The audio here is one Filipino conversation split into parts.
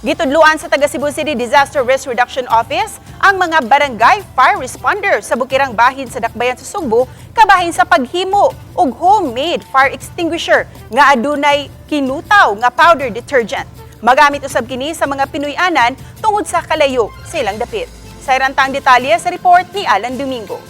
Gitudluan sa taga Cebu City Disaster Risk Reduction Office ang mga barangay fire responder sa bukirang bahin sa Dakbayan sa Sugbo kabahin sa paghimo og homemade fire extinguisher nga adunay kinutaw nga powder detergent. Magamit usab kini sa mga Pinoy-anan tungod sa kalayo sa ilang dapit. Sa irantang detalye sa report ni Alan Domingo.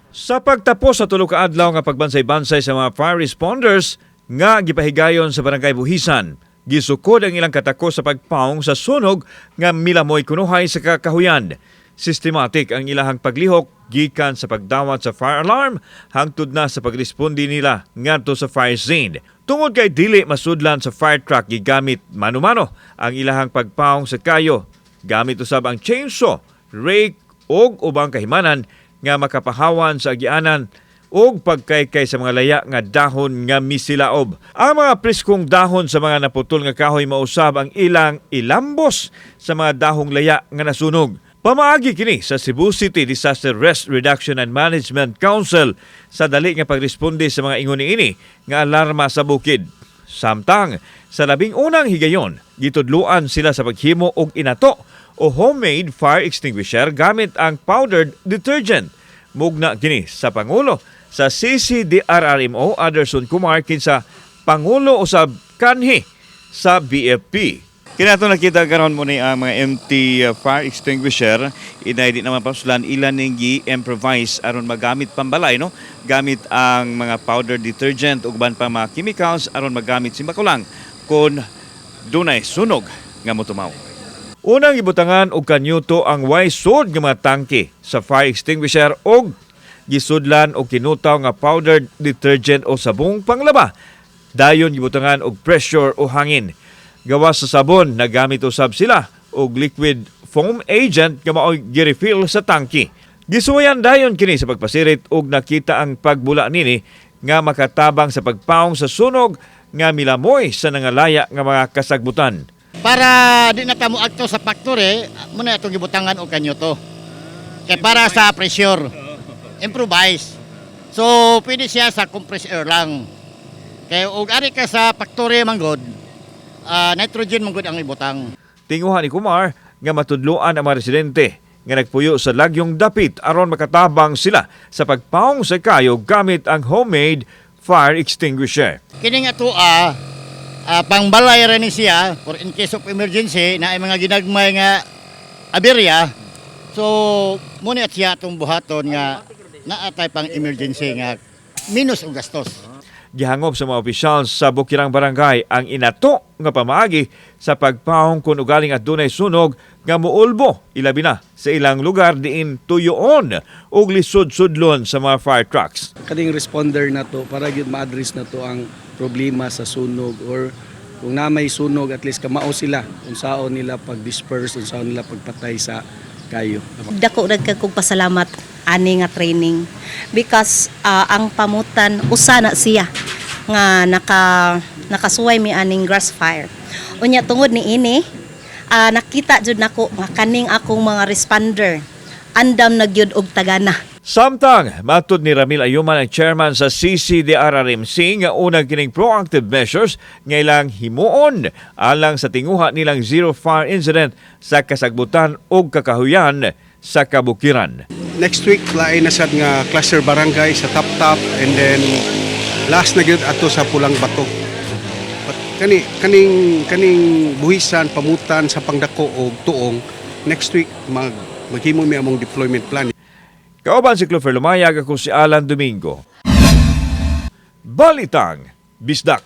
Sa pagtapos sa tulo ka adlaw nga pagbansay-bansay sa mga fire responders nga gipahigayon sa barangay Buhisan, gisukod ang ilang katako sa pagpaong sa sunog nga milamoy kunuhay sa kakahuyan. Systematic ang ilahang paglihok gikan sa pagdawat sa fire alarm hangtod na sa pagresponde nila ngadto sa fire scene. Tungod kay dili masudlan sa fire truck gigamit mano-mano ang ilahang pagpaong sa kayo, gamit usab ang chainsaw, rake ug ubang kahimanan nga makapahawan sa agianan ug pagkaykay sa mga laya nga dahon nga misilaob. Ang mga preskong dahon sa mga naputol nga kahoy mausab ang ilang ilambos sa mga dahong laya nga nasunog. Pamaagi kini sa Cebu City Disaster Risk Reduction and Management Council sa dali nga pagresponde sa mga ingon ini nga alarma sa bukid. Samtang sa labing unang higayon, gitudluan sila sa paghimo og inato o homemade fire extinguisher gamit ang powdered detergent. Mugna kini sa Pangulo sa CCDRRMO Anderson Kumar kinsa Pangulo usab kanhi sa BFP. Kinato nakita karon mo ni ang mga empty fire extinguisher, inay di naman paslan ilan ning gi-improvise aron magamit pambalay, no? Gamit ang mga powder detergent ug ban pa mga chemicals aron magamit simbakulang kun dunay sunog nga motumaw. Unang ibutangan og kanyuto ang Y-sod nga mga tangke sa fire extinguisher og gisudlan og kinutaw nga powdered detergent o sabong panglaba. Dayon gibutangan og pressure o hangin. Gawas sa sabon, nagamit usab sila og liquid foam agent nga mao'y gi-refill sa tangke. Gisuwayan dayon kini sa pagpasirit og nakita ang pagbula nini nga makatabang sa pagpaong sa sunog nga milamoy sa nangalaya nga mga kasagbutan. Para di na kamo agto sa factory, muna itong gibutangan o kanyo to. Kaya para sa pressure, improvise. So, pwede siya sa compressed air lang. Kaya ug ari ka sa factory manggod, nitrogen manggod ang ibutang. Tinguhan ni Kumar nga matudluan ang mga residente nga nagpuyo sa lagyong dapit aron makatabang sila sa pagpaong sa kayo gamit ang homemade fire extinguisher. Kini nga to pangbalay ra ni siya for in case of emergency na ay mga ginagmay nga aberya. So muna siya itong buhaton nga naatay pang emergency nga minus ang gastos. Gihangob sa mga opisyal sa Bukirang Barangay ang inato nga pamaagi sa pagpaong kung ugaling at dunay sunog nga muulbo ilabi na sa ilang lugar diin tuyoon ug lisod-sudlon sa mga fire trucks. Kading responder na to para gyud ma-address na to ang problema sa sunog or kung na may sunog at least kamao sila kung saon nila pag-disperse, kung saon nila pagpatay sa kayo. Dako kog pasalamat ani nga training because ang pamutan usa na siya nga nakasuway mi aning grass fire. Unya tungod ni ini nakita jud nako nga kaning akong mga responder andam na gyud og tagana. Samtang matud ni Ramil Ayuman ang chairman sa CCDRRMC nga unang kining proactive measures nga ilang himuon alang sa tinguha nilang zero fire incident sa kasagbutan ug kakahuyan sa kabukiran. Next week lain na sad nga cluster barangay sa Tap-Tap and then last na gyud ato sa Pulang Bato. But kaning Buhisan, Pamutan sa Pangdako og Tuong next week maghimo mi among deployment plan. Kauban si Clover Lumayag, ako si Alan Domingo. Balitang Bisdak.